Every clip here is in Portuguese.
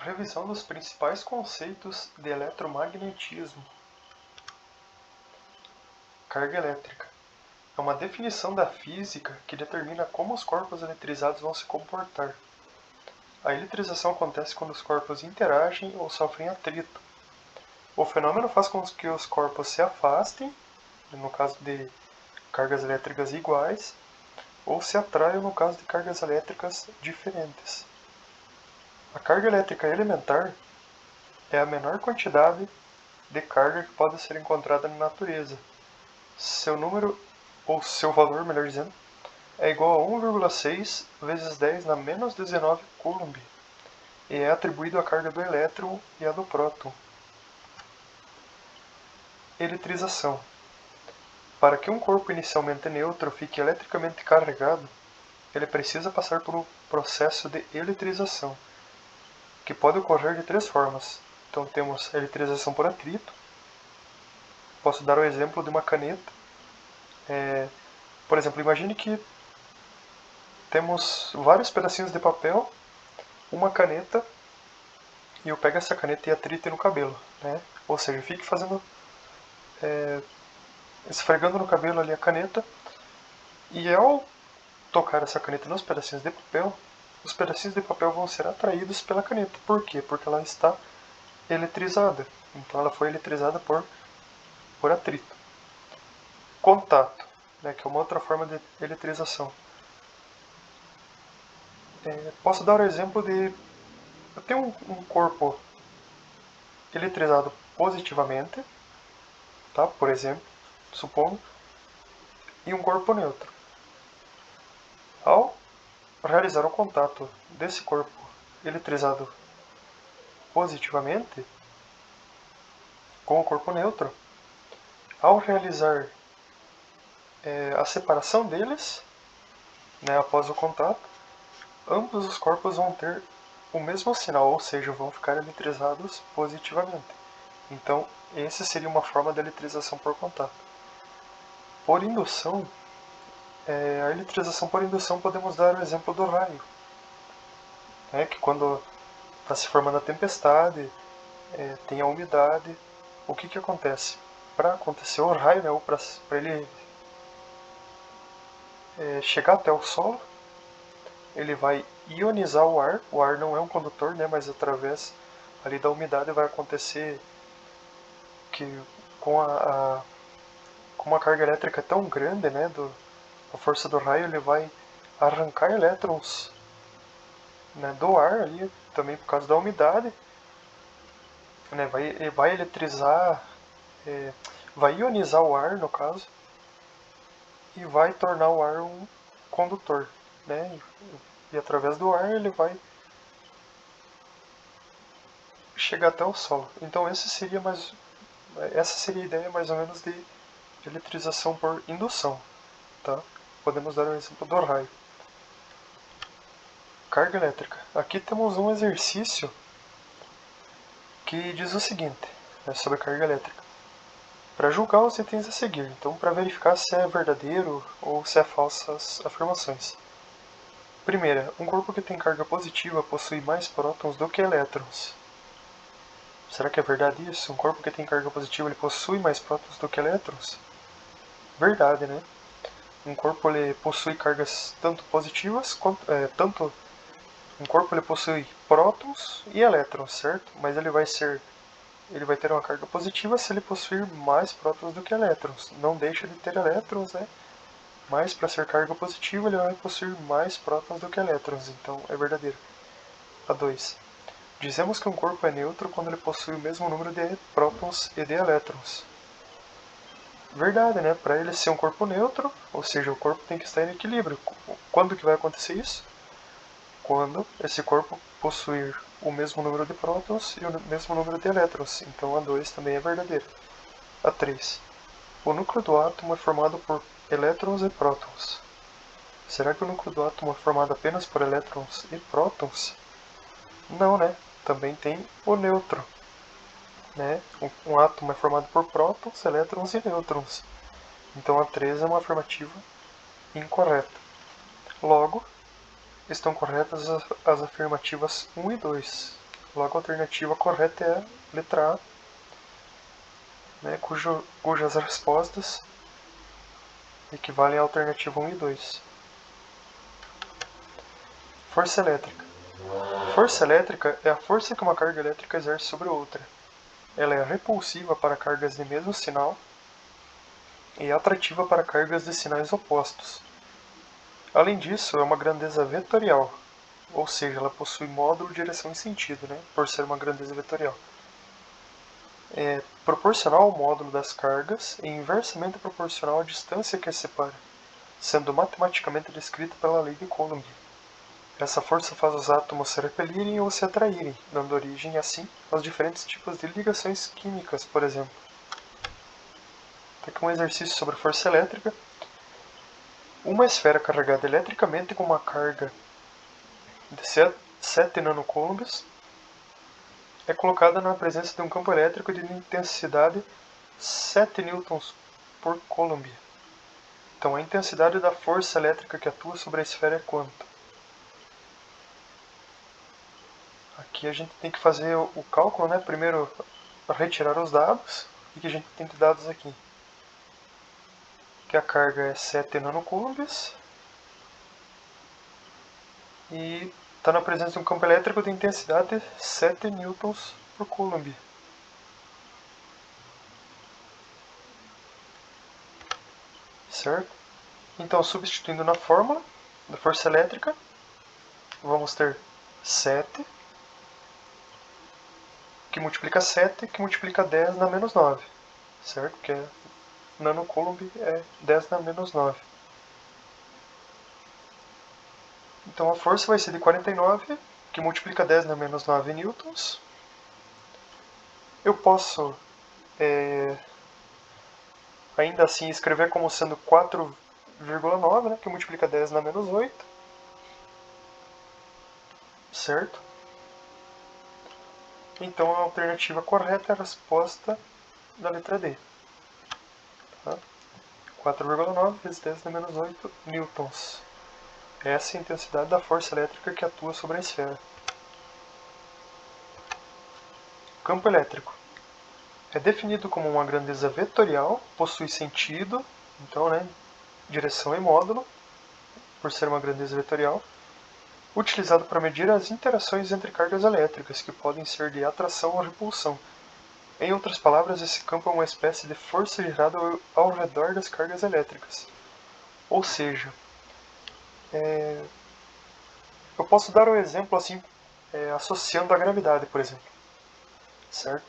Revisão dos principais conceitos de eletromagnetismo. Carga elétrica é uma definição da física que determina como os corpos eletrizados vão se comportar. A eletrização acontece quando os corpos interagem ou sofrem atrito. O fenômeno faz com que os corpos se afastem, no caso de cargas elétricas iguais, ou se atraiam no caso de cargas elétricas diferentes. A carga elétrica elementar é a menor quantidade de carga que pode ser encontrada na natureza. Seu número, ou seu valor, melhor dizendo, é igual a 1,6 vezes 10 na menos 19 coulomb e é atribuído à carga do elétron e à do próton. Eletrização. Para que um corpo inicialmente neutro fique eletricamente carregado, ele precisa passar por um processo de eletrização, que pode ocorrer de três formas. Então temos a eletrização por atrito. Posso dar o exemplo de uma caneta. Por exemplo, imagine que temos vários pedacinhos de papel, uma caneta, e eu pego essa caneta e atrite no cabelo, né? Ou seja, fique fazendo, esfregando no cabelo ali a caneta, e ao tocar essa caneta nos pedacinhos de papel, os pedacinhos de papel vão ser atraídos pela caneta. Por quê? Porque ela está eletrizada. Então ela foi eletrizada por atrito. Contato, né, que é uma outra forma de eletrização. Posso dar o exemplo de... Eu tenho um corpo eletrizado positivamente, tá? Por exemplo, supondo, e um corpo neutro. Ao realizar o contato desse corpo eletrizado positivamente com o corpo neutro, ao realizar a separação deles, né, após o contato, ambos os corpos vão ter o mesmo sinal, ou seja, vão ficar eletrizados positivamente. Então, essa seria uma forma de eletrização por contato. Por indução, a eletrização por indução podemos dar o exemplo do raio, né, que quando está se formando a tempestade, tem a umidade, o que acontece? Para acontecer o raio, né, ou para ele chegar até o solo, ele vai ionizar o ar não é um condutor, né, mas através ali da umidade vai acontecer que com a carga elétrica tão grande, né, a força do raio, ele vai arrancar elétrons, né, do ar ali, também por causa da umidade, né, vai eletrizar, vai ionizar o ar, no caso, e vai tornar o ar um condutor, né, e através do ar ele vai chegar até o solo. Então essa seria a ideia mais ou menos de eletrização por indução, tá? Podemos dar um exemplo do raio. Carga elétrica. Aqui temos um exercício que diz o seguinte, né, sobre carga elétrica. Para julgar os itens a seguir, então para verificar se é verdadeiro ou se é falsas afirmações. Primeira, um corpo que tem carga positiva possui mais prótons do que elétrons. Será que é verdade isso? Um corpo que tem carga positiva ele possui mais prótons do que elétrons? Verdade, né? Um corpo ele possui cargas tanto positivas quanto tanto um corpo ele possui prótons e elétrons, certo? Mas ele vai ter uma carga positiva se ele possuir mais prótons do que elétrons. Não deixa de ter elétrons, né? Mas para ser carga positiva ele vai possuir mais prótons do que elétrons, então é verdadeiro. A 2. Dizemos que um corpo é neutro quando ele possui o mesmo número de prótons e de elétrons. Verdade, né? Para ele ser um corpo neutro, ou seja, o corpo tem que estar em equilíbrio. Quando que vai acontecer isso? Quando esse corpo possuir o mesmo número de prótons e o mesmo número de elétrons. Então a 2 também é verdadeira. A 3. O núcleo do átomo é formado por elétrons e prótons. Será que o núcleo do átomo é formado apenas por elétrons e prótons? Não, né? Também tem o nêutron. Né? Um átomo é formado por prótons, elétrons e nêutrons. Então a 3 é uma afirmativa incorreta. Logo, estão corretas as afirmativas 1 e 2. Logo, a alternativa correta é a letra A, né, cujas respostas equivalem à alternativa 1 e 2. Força elétrica. Força elétrica é a força que uma carga elétrica exerce sobre outra. Ela é repulsiva para cargas de mesmo sinal e atrativa para cargas de sinais opostos. Além disso, é uma grandeza vetorial, ou seja, ela possui módulo, direção e sentido, né, por ser uma grandeza vetorial. É proporcional ao módulo das cargas e inversamente proporcional à distância que as separa, sendo matematicamente descrita pela lei de Coulomb. Essa força faz os átomos se repelirem ou se atraírem, dando origem, assim, aos diferentes tipos de ligações químicas, por exemplo. Aqui um exercício sobre força elétrica. Uma esfera carregada eletricamente com uma carga de 7 nanocoulombs é colocada na presença de um campo elétrico de intensidade 7 newtons por coulomb. Então, a intensidade da força elétrica que atua sobre a esfera é quanto? Aqui a gente tem que fazer o cálculo, né? Primeiro, retirar os dados. O que a gente tem de dados aqui? Que a carga é 7 nanocoulombs e está na presença de um campo elétrico de intensidade 7 newtons por coulomb. Certo? Então, substituindo na fórmula da força elétrica, vamos ter 7, que multiplica 7, que multiplica 10 na menos 9. Certo? Porque nanocoulomb é 10 na menos 9. Então a força vai ser de 49, que multiplica 10 na menos 9 newtons. Eu posso ainda assim escrever como sendo 4,9, né, que multiplica 10 na menos 8. Certo? Então a alternativa correta é a resposta da letra D. Tá? 4,9 vezes 10 na menos 8 newtons. Essa é a intensidade da força elétrica que atua sobre a esfera. Campo elétrico. É definido como uma grandeza vetorial, possui sentido, então, né, direção e módulo, por ser uma grandeza vetorial, utilizado para medir as interações entre cargas elétricas, que podem ser de atração ou repulsão. Em outras palavras, esse campo é uma espécie de força gerada ao redor das cargas elétricas. Ou seja, eu posso dar um exemplo assim, associando a gravidade, por exemplo. Certo?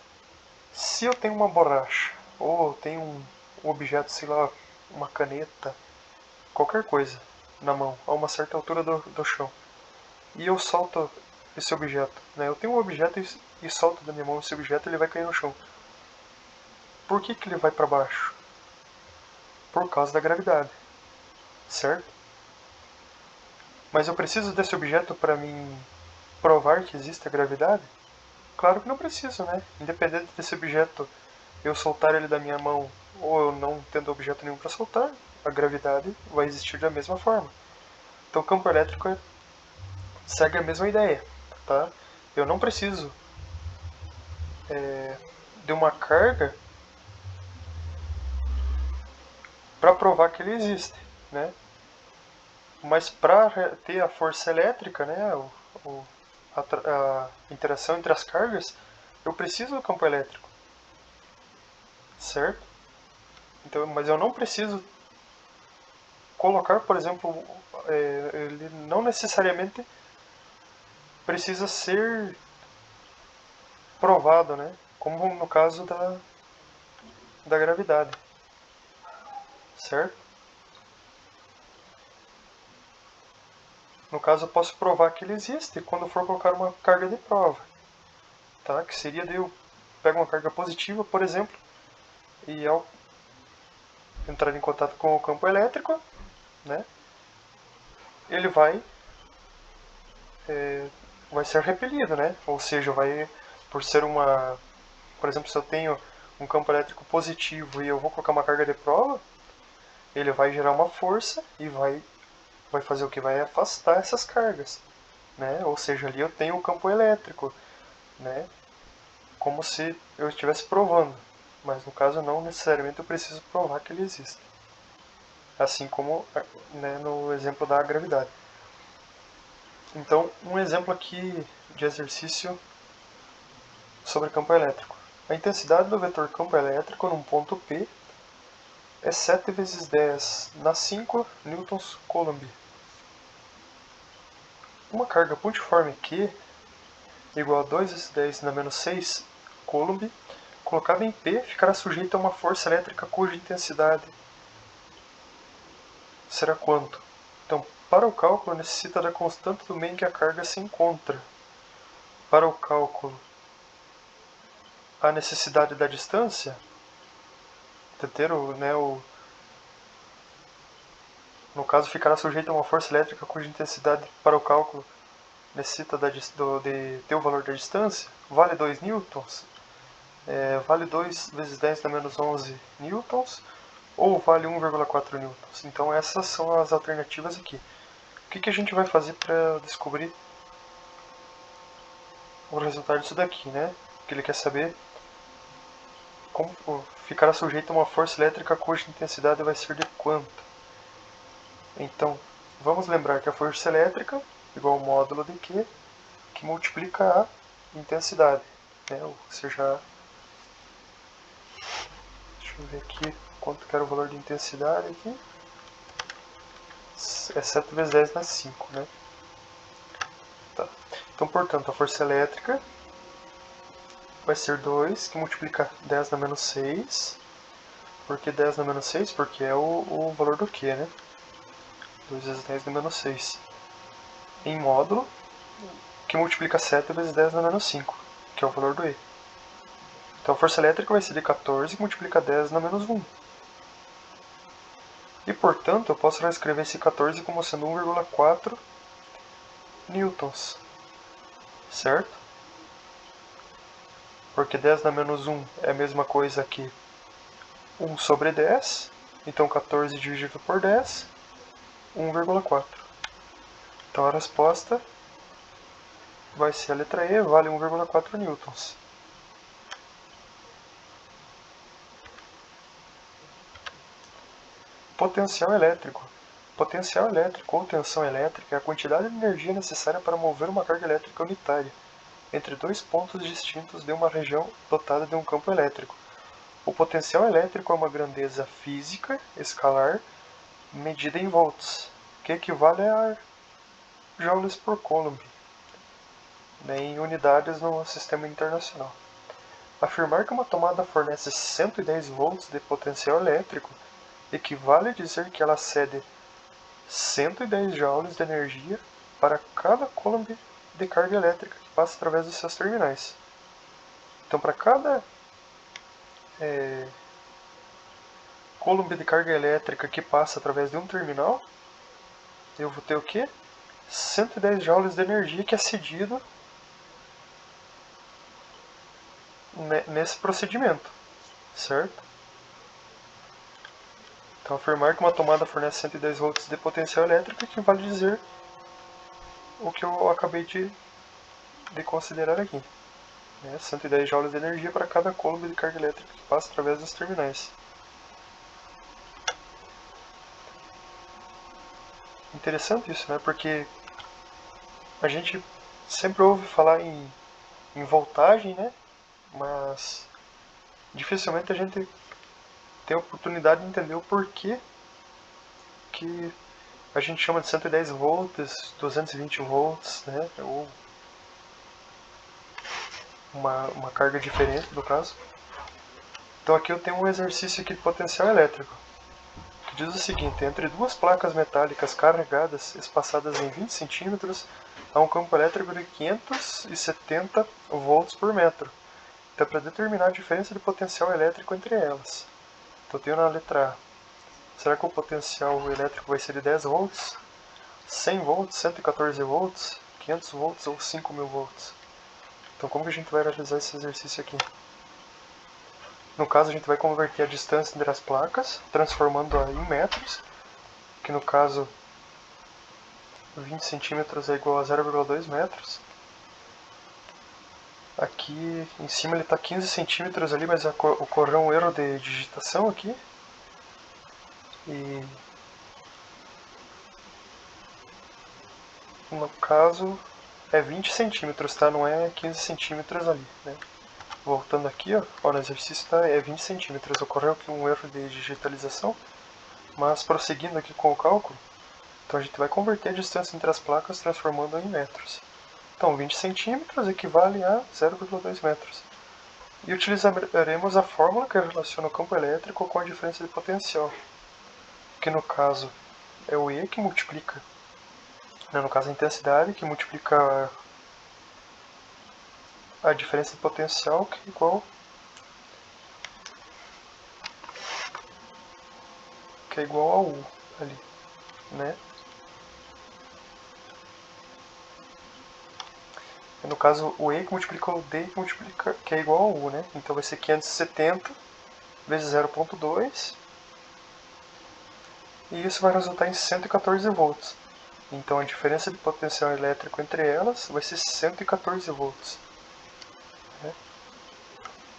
Se eu tenho uma borracha, ou tenho um objeto, sei lá, uma caneta, qualquer coisa, na mão, a uma certa altura do chão, e eu solto esse objeto, né? Eu tenho um objeto e solto da minha mão esse objeto, ele vai cair no chão. Por que ele vai para baixo? Por causa da gravidade, certo? Mas eu preciso desse objeto para mim provar que existe a gravidade? Claro que não preciso, né? Independente desse objeto eu soltar ele da minha mão ou eu não tendo objeto nenhum para soltar, a gravidade vai existir da mesma forma. Então o campo elétrico segue a mesma ideia, tá? Eu não preciso de uma carga para provar que ele existe, né? Mas para ter a força elétrica, né, a interação entre as cargas, eu preciso do campo elétrico, certo? Então, mas eu não preciso colocar, por exemplo, ele não necessariamente precisa ser provado, né? Como no caso da gravidade, certo? No caso, eu posso provar que ele existe quando for colocar uma carga de prova, tá? Que seria de eu pego uma carga positiva, por exemplo, e ao entrar em contato com o campo elétrico, né? Ele vai ser repelido, né? Ou seja, por ser por exemplo, se eu tenho um campo elétrico positivo e eu vou colocar uma carga de prova, ele vai gerar uma força e vai fazer o que? Vai afastar essas cargas, né? Ou seja, ali eu tenho o campo elétrico. né? Como se eu estivesse provando, mas no caso não necessariamente eu preciso provar que ele existe. Assim como, né, no exemplo da gravidade. Então, um exemplo aqui de exercício sobre campo elétrico. A intensidade do vetor campo elétrico num ponto P é 7 vezes 10 na 5 newtons coulomb. Uma carga pontiforme Q igual a 2 vezes 10 na menos 6 coulomb, colocada em P, ficará sujeita a uma força elétrica cuja intensidade será quanto? Então, para o cálculo, necessita da constante do meio em que a carga se encontra. Para o cálculo, a necessidade da distância, ter no caso, ficará sujeito a uma força elétrica cuja intensidade para o cálculo necessita de ter o valor da distância, vale 2 newtons, vale 2 vezes 10 na menos 11 newtons, ou vale 1,4 newtons. Então essas são as alternativas aqui. O que a gente vai fazer para descobrir o resultado disso daqui, né? Porque ele quer saber como ficará sujeito a uma força elétrica cuja intensidade vai ser de quanto. Então, vamos lembrar que a força elétrica é igual ao módulo de Q, que multiplica a intensidade. Né? Ou seja, deixa eu ver aqui quanto que era o valor de intensidade aqui. É 7 vezes 10 na 5, né? Tá. Então, portanto, a força elétrica vai ser 2, que multiplica 10 na menos 6. Por que 10 na menos 6? Porque é o valor do Q, né? 2 vezes 10 na menos 6. Em módulo, que multiplica 7 vezes 10 na menos 5, que é o valor do E. Então a força elétrica vai ser de 14, que multiplica 10 na menos 1. E, portanto, eu posso reescrever esse 14 como sendo 1,4 newtons. Certo? Porque 10 na menos 1 é a mesma coisa que 1 sobre 10. Então 14 dividido por 10, 1,4. Então a resposta vai ser a letra E, vale 1,4 newtons. Potencial elétrico. Potencial elétrico ou tensão elétrica é a quantidade de energia necessária para mover uma carga elétrica unitária entre dois pontos distintos de uma região dotada de um campo elétrico. O potencial elétrico é uma grandeza física escalar medida em volts, que equivale a joules por coulomb, em unidades no sistema internacional. Afirmar que uma tomada fornece 110 volts de potencial elétrico equivale a dizer que ela cede 110 joules de energia para cada coulomb de carga elétrica que passa através dos seus terminais. Então, para cada coulomb de carga elétrica que passa através de um terminal, eu vou ter o quê? 110 joules de energia que é cedido nesse procedimento, certo? Então, afirmar que uma tomada fornece 110 volts de potencial elétrico equivale a dizer o que eu acabei de considerar aqui. 110 joules de energia para cada coulomb de carga elétrica que passa através dos terminais. Interessante isso, né? Porque a gente sempre ouve falar em voltagem, né? Mas dificilmente a gente tem a oportunidade de entender o porquê que a gente chama de 110 volts, 220 volts, né? Ou uma carga diferente, no caso. Então aqui eu tenho um exercício aqui de potencial elétrico, que diz o seguinte: entre duas placas metálicas carregadas espaçadas em 20 centímetros, há um campo elétrico de 570 volts por metro. Então, para determinar a diferença de potencial elétrico entre elas. Então, eu tenho na letra A. Será que o potencial elétrico vai ser de 10 volts, 100 volts, 114 volts, 500 volts ou 5.000 volts? Então, como que a gente vai realizar esse exercício aqui? No caso, a gente vai converter a distância entre as placas, transformando-a em metros, que no caso 20 centímetros é igual a 0,2 metros. Aqui em cima ele está 15 centímetros ali, mas ocorreu um erro de digitação aqui. E no caso é 20 centímetros, tá? Não é 15 centímetros ali, né? Voltando aqui, ó, no exercício é 20 centímetros. Ocorreu aqui um erro de digitalização, mas prosseguindo aqui com o cálculo, então a gente vai converter a distância entre as placas transformando em metros. Então 20 centímetros equivale a 0,2 metros. E utilizaremos a fórmula que relaciona o campo elétrico com a diferença de potencial, que no caso é o E que multiplica, né, no caso a intensidade, que multiplica a diferença de potencial, que é igual a U ali, né? No caso, o E que multiplica o D que multiplica, que é igual a U, né? Então vai ser 570 vezes 0,2 e isso vai resultar em 114 volts. Então a diferença de potencial elétrico entre elas vai ser 114 volts.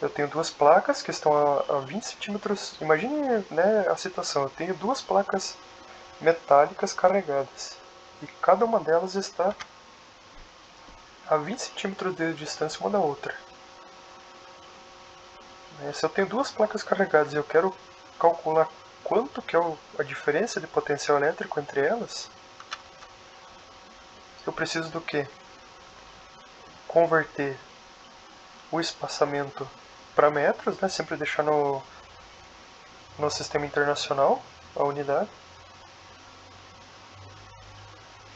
Eu tenho duas placas que estão a 20 centímetros. Imagine, né, a situação. Eu tenho duas placas metálicas carregadas. E cada uma delas está a 20 centímetros de distância uma da outra. Se eu tenho duas placas carregadas e eu quero calcular quanto que é a diferença de potencial elétrico entre elas, eu preciso do quê? Converter o espaçamento para metros, né? Sempre deixar no sistema internacional a unidade.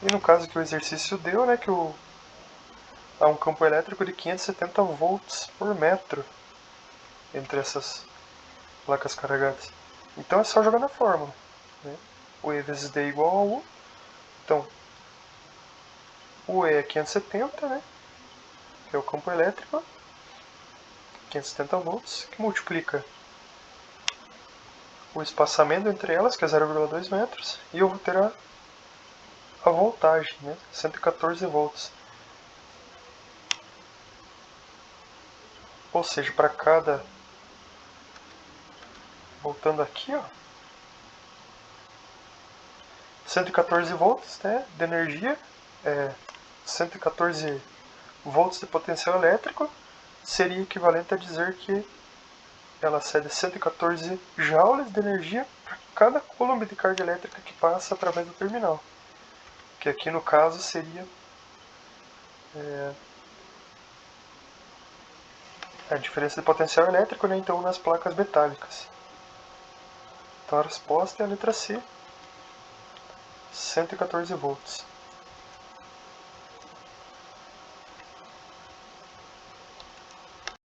E no caso que o exercício deu, né, que há um campo elétrico de 570 volts por metro entre essas placas carregadas. Então é só jogar na fórmula, né? O E vezes D é igual a U. Então, o E é 570, né? Que é o campo elétrico, 570 volts, que multiplica o espaçamento entre elas, que é 0,2 metros, e eu vou ter a voltagem, né? 114 volts. Ou seja, para cada... Voltando aqui, ó, 114 volts, né, de energia, 114 volts de potencial elétrico, seria equivalente a dizer que ela cede 114 joules de energia para cada coulomb de carga elétrica que passa através do terminal. Que aqui no caso seria a diferença de potencial elétrico, né, então nas placas metálicas. Então a resposta é a letra C, 114 volts.